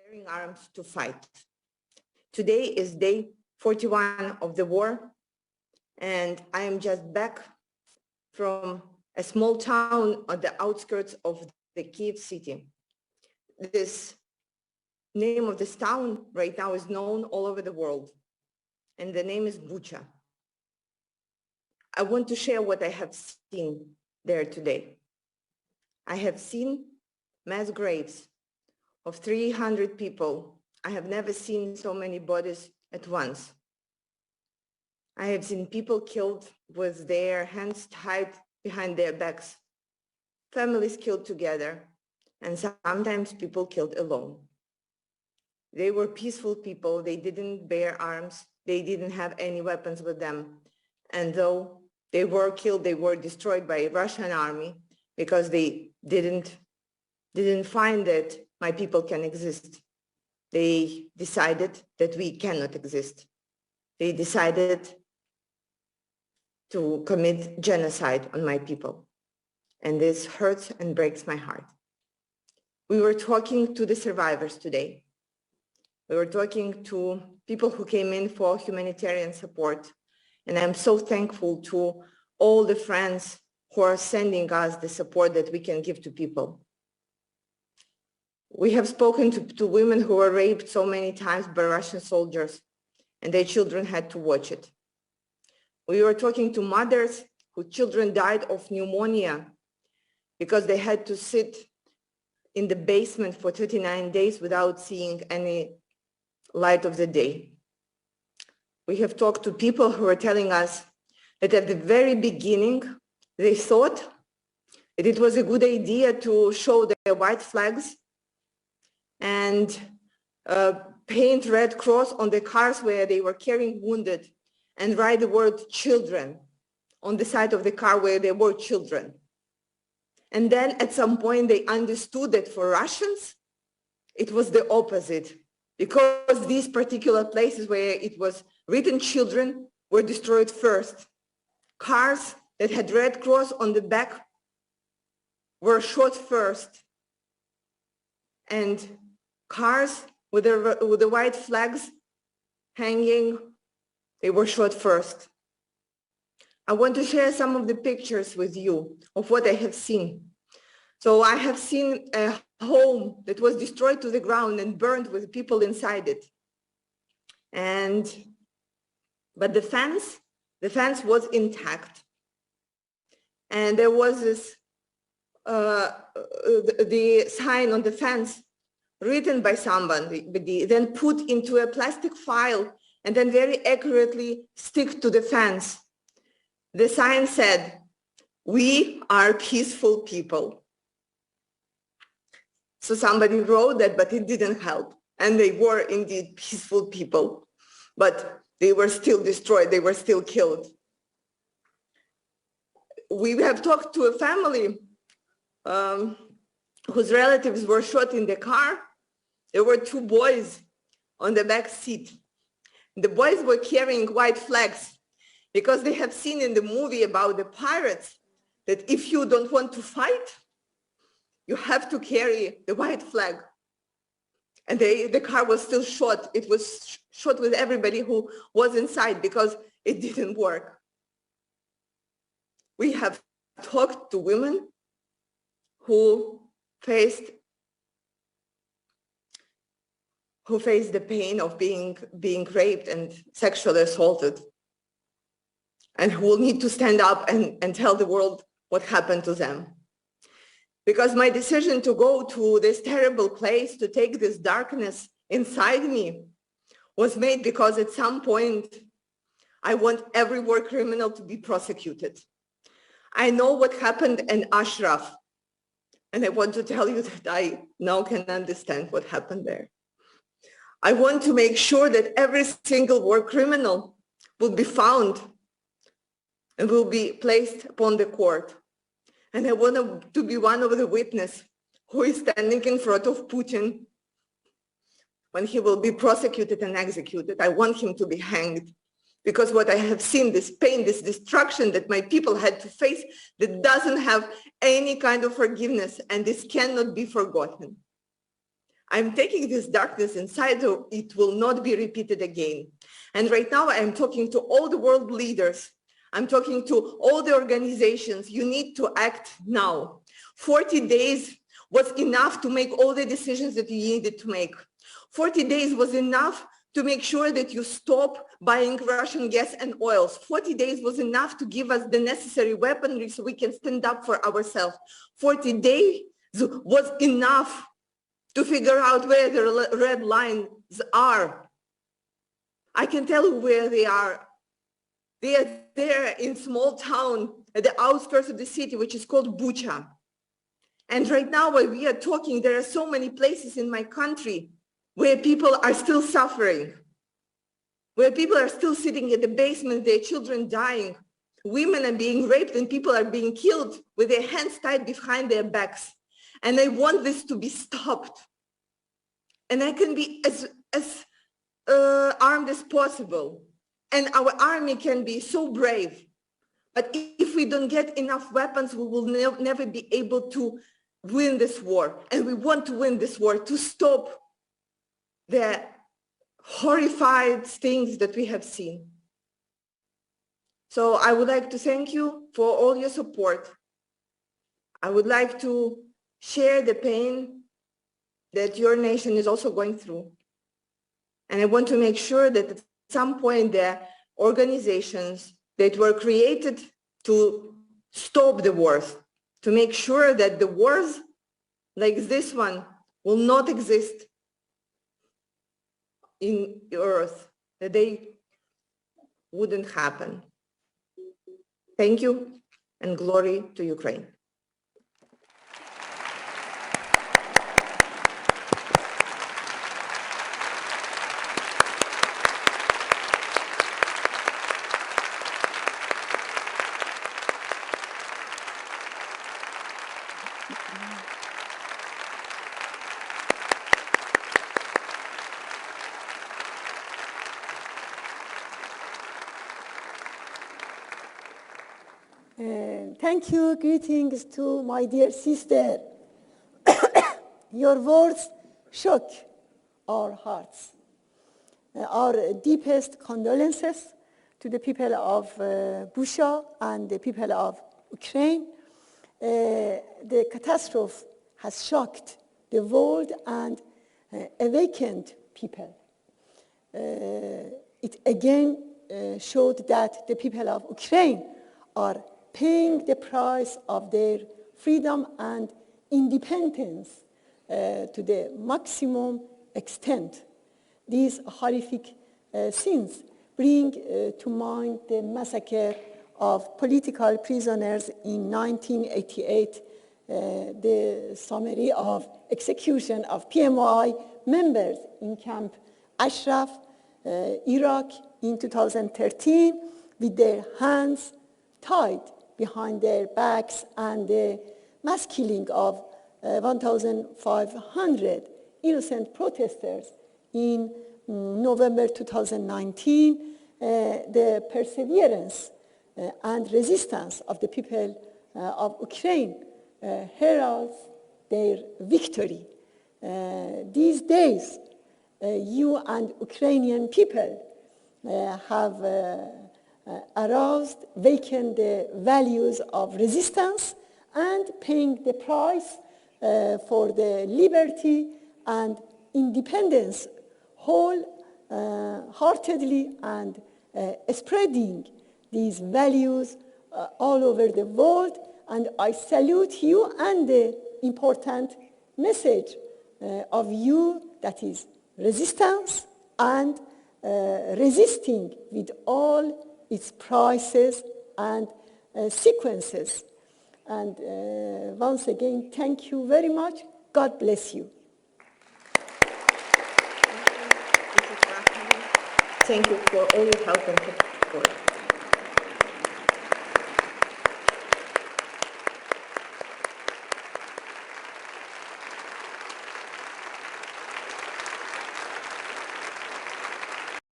bearing arms to fight. Today is day 41 of the war, and I am just back from a small town on the outskirts of the Kyiv city. This name of this town right now is known all over the world, and the name is Bucha. I want to share what I have seen there today. I have seen mass graves of 300 people. I have never seen so many bodies at once. I have seen people killed with their hands tied behind their backs, families killed together, and sometimes people killed alone. They were peaceful people. They didn't bear arms. They didn't have any weapons with them. And though they were killed, they were destroyed by a Russian army because they didn't find that my people can exist. They decided that we cannot exist. They decided to commit genocide on my people. And this hurts and breaks my heart. We were talking to the survivors today. We were talking to people who came in for humanitarian support. And I'm so thankful to all the friends who are sending us the support that we can give to people. We have spoken to women who were raped so many times by Russian soldiers, and their children had to watch it. We were talking to mothers whose children died of pneumonia because they had to sit in the basement for 39 days without seeing any light of the day. We have talked to people who are telling us that at the very beginning, they thought that it was a good idea to show their white flags and paint red cross on the cars where they were carrying wounded and write the word children on the side of the car where there were children. And then at some point they understood that for Russians, it was the opposite, because these particular places where it was written children were destroyed first. Cars that had red cross on the back were shot first. And cars with the white flags hanging, they were shot first. I want to share some of the pictures with you of what I have seen. So I have seen a home that was destroyed to the ground and burned with people inside it. But the fence was intact. And there was this, the sign on the fence written by somebody, then put into a plastic file and then very accurately stick to the fence. The sign said, "We are peaceful people." So somebody wrote that, but it didn't help. And they were indeed peaceful people, but they were still destroyed. They were still killed. We have talked to a family whose relatives were shot in the car. There were two boys on the back seat. The boys were carrying white flags because they have seen in the movie about the pirates that if you don't want to fight, you have to carry the white flag. And the car was still shot. It was shot with everybody who was inside because it didn't work. We have talked to women who faced the pain of being raped and sexually assaulted, and who will need to stand up and tell the world what happened to them. Because my decision to go to this terrible place, to take this darkness inside me, was made because at some point, I want every war criminal to be prosecuted. I know what happened in Ashraf, and I want to tell you that I now can understand what happened there. I want to make sure that every single war criminal will be found and will be placed upon the court. And I want to be one of the witnesses who is standing in front of Putin when he will be prosecuted and executed. I want him to be hanged, because what I have seen, this pain, this destruction that my people had to face, that doesn't have any kind of forgiveness, and this cannot be forgotten. I'm taking this darkness inside so it will not be repeated again. And right now I'm talking to all the world leaders. I'm talking to all the organizations. You need to act now. 40 days was enough to make all the decisions that you needed to make. 40 days was enough to make sure that you stop buying Russian gas and oils. 40 days was enough to give us the necessary weaponry so we can stand up for ourselves. 40 days was enough to figure out where the red lines are. I can tell you where they are. They are there in small town at the outskirts of the city, which is called Bucha. And right now, while we are talking, there are so many places in my country where people are still suffering, where people are still sitting in the basement, their children dying, women are being raped, and people are being killed with their hands tied behind their backs. And I want this to be stopped. And I can be as armed as possible. And our army can be so brave. But if we don't get enough weapons, we will never be able to win this war. And we want to win this war to stop the horrified things that we have seen. So I would like to thank you for all your support. I would like to share the pain that your nation is also going through. And I want to make sure that at some point the organizations that were created to stop the wars, to make sure that the wars like this one will not exist in the earth, that they wouldn't happen. Thank you, and glory to Ukraine. Thank you. Greetings to my dear sister. Your words shook our hearts. Our deepest condolences to the people of Bucha and the people of Ukraine. The catastrophe has shocked the world and awakened people. It again showed that the people of Ukraine are paying the price of their freedom and independence to the maximum extent. These horrific scenes bring to mind the massacre of political prisoners in 1988, the summary of execution of PMOI members in Camp Ashraf, Iraq in 2013, with their hands tied behind their backs, and the mass killing of 1,500 innocent protesters in November 2019, the perseverance and resistance of the people of Ukraine heralds their victory. These days, you and Ukrainian people have aroused, awakened the values of resistance and paying the price for the liberty and independence wholeheartedly and spreading these values all over the world. And I salute you and the important message of you, that is resistance and resisting with all its prices and sequences. And once again, thank you very much. God bless you. Thank you for all your help and support.